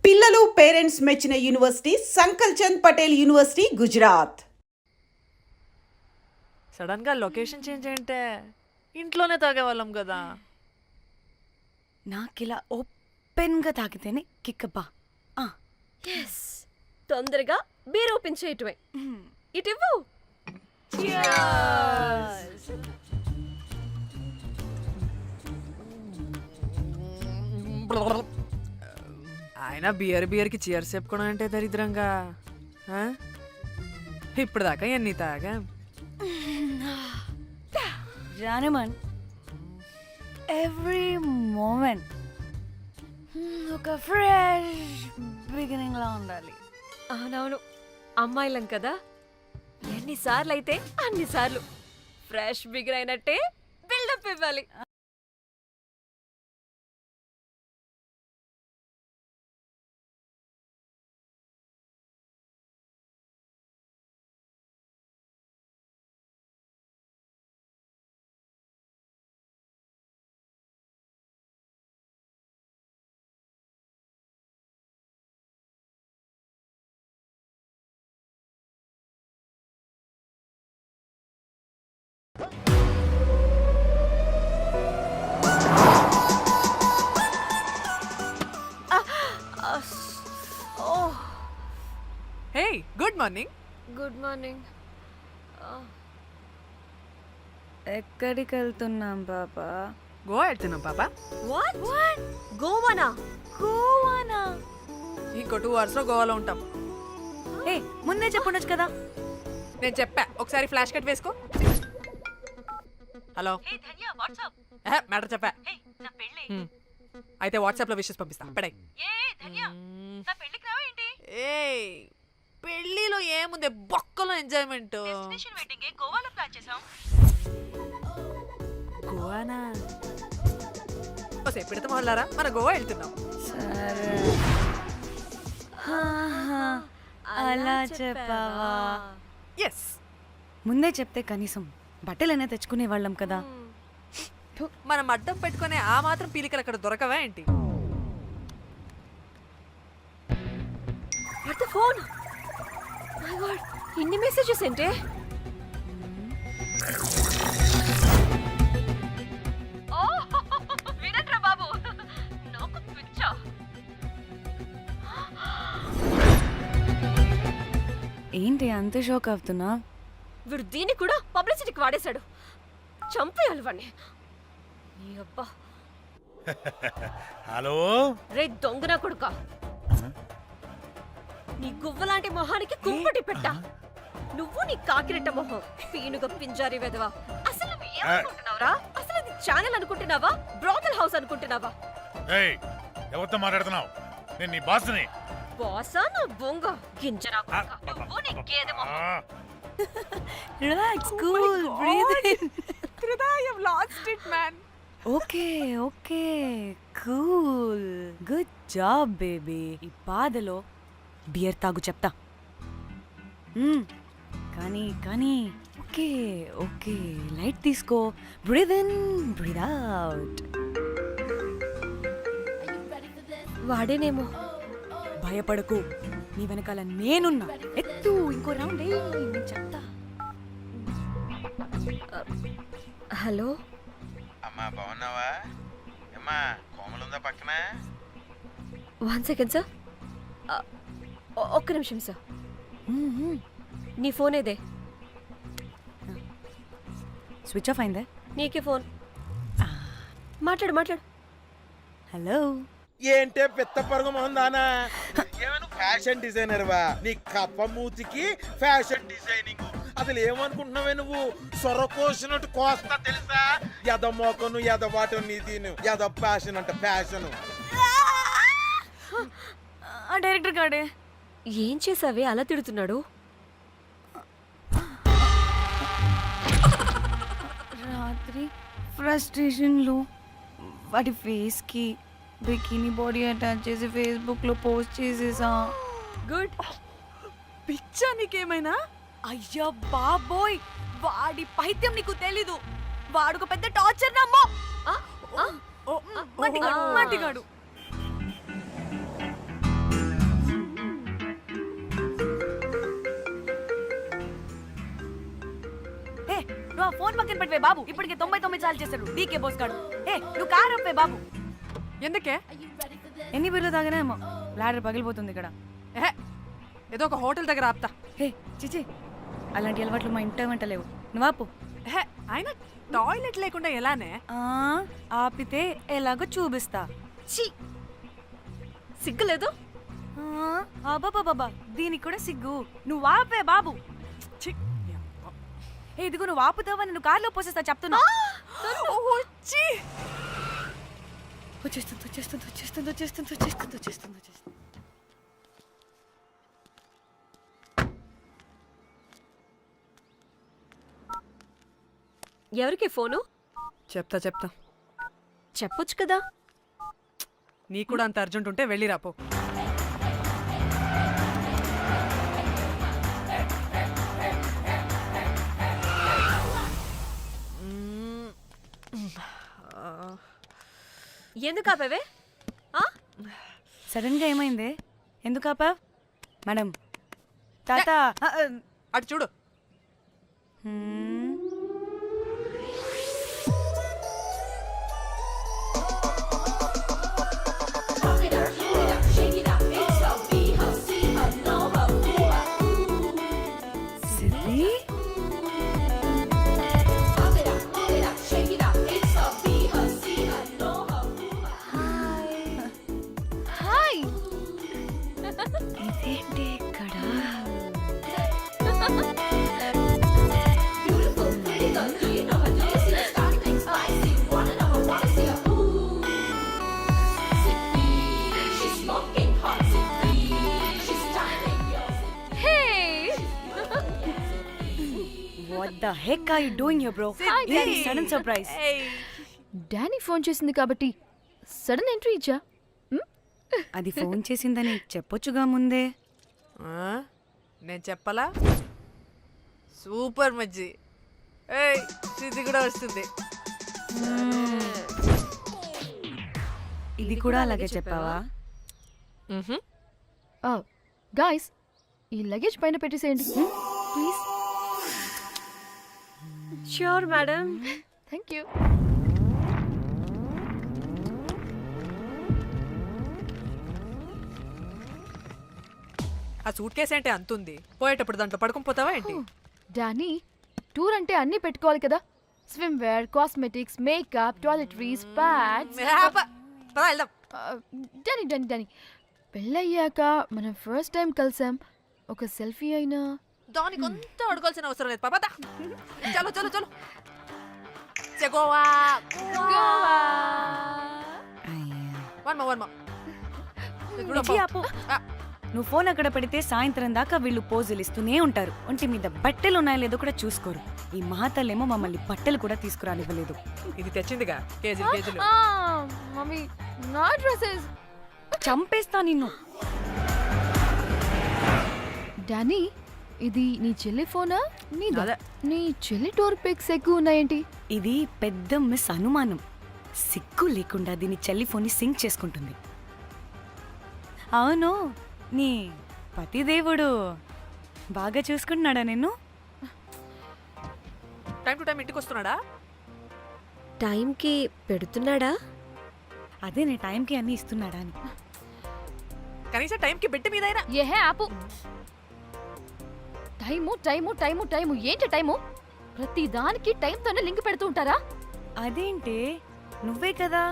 పిల్లలు పేరెంట్స్ మెచ్చిన university Sankalchand Patel university Gujarat. Sudden గా లొకేషన్ చేంజ్ అంటే ఇంట్లోనే తాగేవాళ్ళం కదా. నాకిలా ఓపెన్గా తాగితేనే కిక్కబ్బా. ఎస్, తొందరగా బీర్ ఓపెన్ చేయటమే. ఇటివ్వు. ఆయన బియర్కి చీర్స్ చెప్పుకోవడం అంటే దరిద్రంగా. ఇప్పుడు దాకా ఎన్ని తాగా జానమన్, ఎవ్రీ మూమెంట్ ఒక ఫ్రెష్ బిగినింగ్ లా ఉండాలి. అవునవును, అమ్మాయిలం కదా, ఎన్నిసార్లు అయితే అన్నిసార్లు ఫ్రెష్ బిగిన్ అయినట్టే బిల్డప్ ఇవ్వాలి. Hey, good morning. Good morning. ఎక్కడికి వెళ్తున్నాం పాపా? గోవా వెళ్తున్నాం పాపా. What what? గోవానా? గోవానా? ఇంకో 2 hours లో గోవాలో ఉంటాం. ఏ, ముందే చెప్పుండొచ్చు కదా. నేను చెప్పా, ఒకసారి ఫ్లాష్ కట్ వేసుకో. హలో, మ్యాటర్ చెప్పా. అయితే వాట్సాప్ లో విషెస్ పంపిస్తా. పడాయి. ఏ పెళ్ళిలో ఏముంది, బొక్కలో ఎంజాయ్మెంట్. గోవానా? పెడతా మొదలారా, మన గోవా వెళ్తున్నాం. సరే, అలా చెప్పావా? ఎస్, ముందే చెప్తే కనీసం బట్టలైనా తెచ్చుకునే వాళ్ళం కదా. మనం అడ్డం పెట్టుకునే ఆ మాత్రం పీలికలు అక్కడ దొరకవా ఏంటి? What the phone? My God, ఇన్ని మెసేజెస్ ఏంటే? ఓ వినట్రా బాబు, నాకు పిచ్చా. ఏంటి అంత షాక్ అవుతున్నా? వీడు దీన్ని కూడా పబ్లిసిటీకి వాడేశాడు. చంపేయాలి వాడిని. నీ అబ్బా. హలో రే దొంగన కొడుక, నీ గువ్వలాంటి మొహానికి కుంపటి పెట్టా. నువ్వు నీ కాకిరెట్ట మొహం, పీనుగ పింజారి వెదవా. అసలు నువ్వు ఏమనుకుంటున్నావురా? అసలు ఇది ఛానల్ అనుకుంటున్నావా, బ్రోకల్ హౌస్ అనుకుంటున్నావా? ఏయ్, ఎవరితో మాట్లాడుతున్నావు? నేను నీ బాస్ని. బాసా నా బొంగ గింజరా కొడుక, నువ్వు నీ గేదె మొహం. Relax, cool, breathe in. Lost it man. Okay okay, cool, good job baby. ఈ బాధలో బియర్ తాగు చెప్తా. కానీ కానీ ఓకే ఓకే, లైట్ తీసుకో. Breathe in, breathe out. వాడేనేమో. భయపడకు, నీ వెనకాల నేనున్నా. ఎత్తు, ఇంకో రౌండ్ నేను చెప్తా. హలో అమ్మా, బాగున్నావా? అమ్మా, కోమలుందా పక్కన? 1 second సార్, ఒక్క నిమిషం సార్. నీ ఫోన్ ఏదే? స్విచ్ ఆఫ్ అయిందే. నీకే ఫోన్. మాట్లాడు మాట్లాడు. హలో, ఏంటే పెద్ద పరుగు మొహందానా? ఏమను ఫ్యాషన్ డిజైనర్ వా? నీ కప్ప మూతికి ఫ్యాషన్ డిజైనింగ్. అసలు ఏమనుకుంటున్నావే నువ్వు? సొర కోసినట్టు కోస్తా తెలుసా? ఎద మోకను, ఎద వాటను, నీ దీను ఎద ఫ్యాషన్ అంట, ఫ్యాషన్. డైరెక్టర్ గాడే. ఏం చేసావే అలా తిడుతున్నాడు? రాత్రి ఫ్రస్ట్రేషన్లో వాడి ఫేస్కి బికినీ బాడీ అటాచ్ చేసి ఫేస్బుక్లో పోస్ట్ చేసేసా. గుడ్. పిచ్చా నీకేమైనా? అయ్యా బాబోయ్, వాడి పైత్యం నీకు తెలీదు. వాడుకు పెద్ద టార్చర్ నమ్మో. ఆ? ఆ? మట్టిగాడు. నువ్వు ఆ ఫోన్ పక్కన పెట్టవే బాబు. ఇప్పటికే 99 సార్లు చేశాడు డీకే బోస్ గాడు. ఏ నువ్వు కారు అప్పే బాబు. ఎందుకే? ఎన్ని బిర్లు తాగినామో లాడర్ పగిలిపోతుంది ఇక్కడ. ఏహే, ఏదో ఒక హోటల్ దగ్గర ఆపుతా. హే చిచి, అలాంటి అలవాట్లు మా ఇంట వెంట లేవు. నువ్వు ఆపు. ఏహే, ఆయన టాయిలెట్ లేకుండా ఎలానే? ఆపితే ఎలాగో చూపిస్తా. ఛీ సిగ్గులేదు. బాబా దీనికి కూడా సిగ్గు. నువ్వు ఆపే బాబు. ఛీ, ఏ ఇదిగో నువ్వు ఆపుతావని నువ్వు కార్లో పోసేస్తా చెప్తున్నా. వచ్చి వచ్చేస్తుంది వచ్చేస్తుంది వచ్చేస్తుంది వచ్చేస్తుంది వచ్చేస్తుంది వచ్చేస్తుంది వచ్చేస్తుంది. ఎవరికి ఫోను? చెప్తా చెప్పొచ్చు కదా. నీ కూడా అంత అర్జెంట్ ఉంటే వెళ్ళి రాపో. ఎందుకు ఆపేవే? సడన్ గా ఏమైంది? ఎందుకు ఆపా? మేడం తాత అటు చూడు. ఇదేంటి ఇక్కడ? What the heck are you doing here, bro? This is sudden surprise. Danny phone చేసింది కాబట్టి సడన్ ఎంట్రీ ఇచ్చా. అది ఫోన్ చేసిందని చెప్పొచ్చుగా ముందే. నేను చెప్పలా? సూపర్ మజ్జి. ఏయ్ ఇది కూడా వస్తుంది. ఇది కూడా అలాగే చెప్పావా? గాయ్స్ ఈ లగేజ్ పైన పెట్టేసేయండి please. Sure madam. Thank you. ఆ సూట్ కేసు ఏంటి అంతుంది? పోయేటప్పుడు దాంట్లో పడుకొని పోతావా ఏంటి? డానీ టూర్ అంటే అన్నీ పెట్టుకోవాలి కదా. Swimwear, cosmetics, makeup, toiletries, pads. పద వెళ్దాం. డానీ డానీ డానీ పెళ్ళయ్యాక మనం ఫస్ట్ టైం కలిసాం. ఒక సెల్ఫీ అయినా. దానికి అంతా అడగాల్సిన అవసరం లేదు. పాపా చలో చలో చలో. గోవా నువ్వు ఫోన్ అక్కడ పెడితే సాయంత్రం దాకా వీళ్ళు పోజులు ఇస్తూనే ఉంటారు. ఒంటి మీద బట్టలు ఉన్నాయో లేదో కూడా చూసుకోరు. ఈ మహాతల్లేమో మమ్మల్ని బట్టలు కూడా తీసుకురానివ్వలేదు. ఇది తెచ్చిందిగా కేజీలు కేజీలు. మమ్మీ నా డ్రెస్సెస్. చంపేస్తా నిన్ను. డానీ ఇది నీ చెల్లి ఫోనా నీదా? అదే. నీ చెల్లి టూర్ పిక్స్ ఎక్కువ ఉన్నాయేంటి? ఇది పెద్ద మిస్ అనుమానం. సిగ్గు లేకుండా దీని చెల్లి ఫోన్ని సింక్ చేసుకుంటుంది. అవును, నీ పతిదేవుడు బాగా చూసుకుంటున్నాడా నిన్ను? టైం టు టైం ఇంటికి వస్తున్నాడా? టైంకి పెడుతున్నాడా? అదే నీ టైంకి అన్నీ ఇస్తున్నాడా అని. కనీసం టైంకి బెట్టి మీదైనా. ఏహే ఆపు. టైము టైము టైము టైము ఏంటి టైము? ప్రతి దానికి టైంతోనే లింక్ పెడుతూ ఉంటారా? అదేంటి, నువ్వే కదా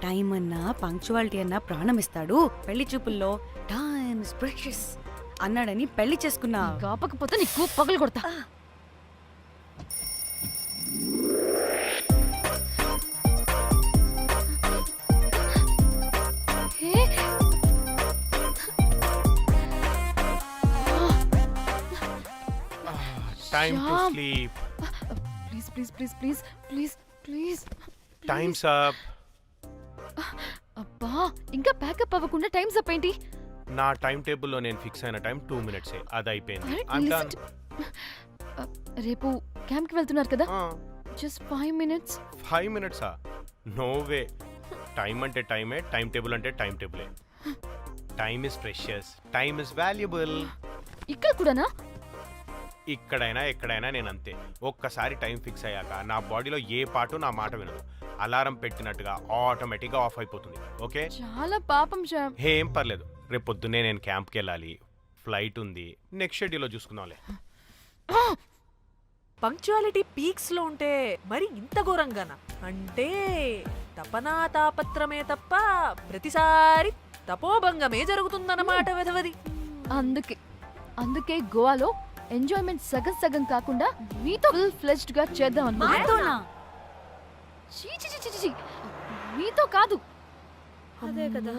టైం అన్నా పంక్చువాలిటీ అన్నా ప్రాణం ఇస్తాడు, పెళ్లి చూపుల్లో టైమ్ ఇస్ ప్రెషియస్ అన్నాడని పెళ్లి చేసుకున్నా. కాపకపోతే నీకు పగలు కొడతా. Time to sleep. Please, please, please, please, please, please. Time's up. అబ్బా ఇంకా ప్యాకప్ అవ్వకుండా టైమ్స్ అప్ ఏంటి? నా టైం టేబుల్లో నేను ఫిక్స్ అయిన టైం 2 minutes. అది అయిపోయింది. రేపు క్యాంప్కి వెళ్తున్నారు కదా? Just 5 minutes. 5 minutes? No way. Time అంటే టైమే, టైం టేబుల్ అంటే టైం టేబులే. Time is precious, time is valuable. ఇక్కడ కూడానా? ఇక్కడైనా ఎక్కడైనా నేను అంతే. ఒక్కసారి టైం ఫిక్స్ అయ్యాక నా బాడీలో ఏ పాటు నా మాట వినదు. అలారం పెట్టినట్టుగా ఆటోమేటిక్గా ఆఫ్ అయిపోతుంది. ఓకే, చాలా పాపం శ్యామ్. ఏం పర్లేదు. రేపు పొద్దున్నే నేను క్యాంప్కి వెళ్ళాలి, ఫ్లైట్ ఉంది. నెక్స్ట్ షెడ్యూల్లో చూసుకుందాంలే. పంక్చువాలిటీ పీక్స్ లో ఉంటే మరి ఇంత ఘోరంగానా? అంటే తపనా తాపత్రమే తప్ప ప్రతిసారి తపోభంగమే జరుగుతుందన్నమాట వెధవది. అందుకే గోవాలో ఎంజాయ్మెంట్ సగం సగం కాకుండా మీతో ఫుల్ ఫ్లెజ్డ్ గా చేద్దాం అనుకున్నా. మాతోనా? చీ చీ చీ చీ చీ. మీతో కాదు. అదే కదా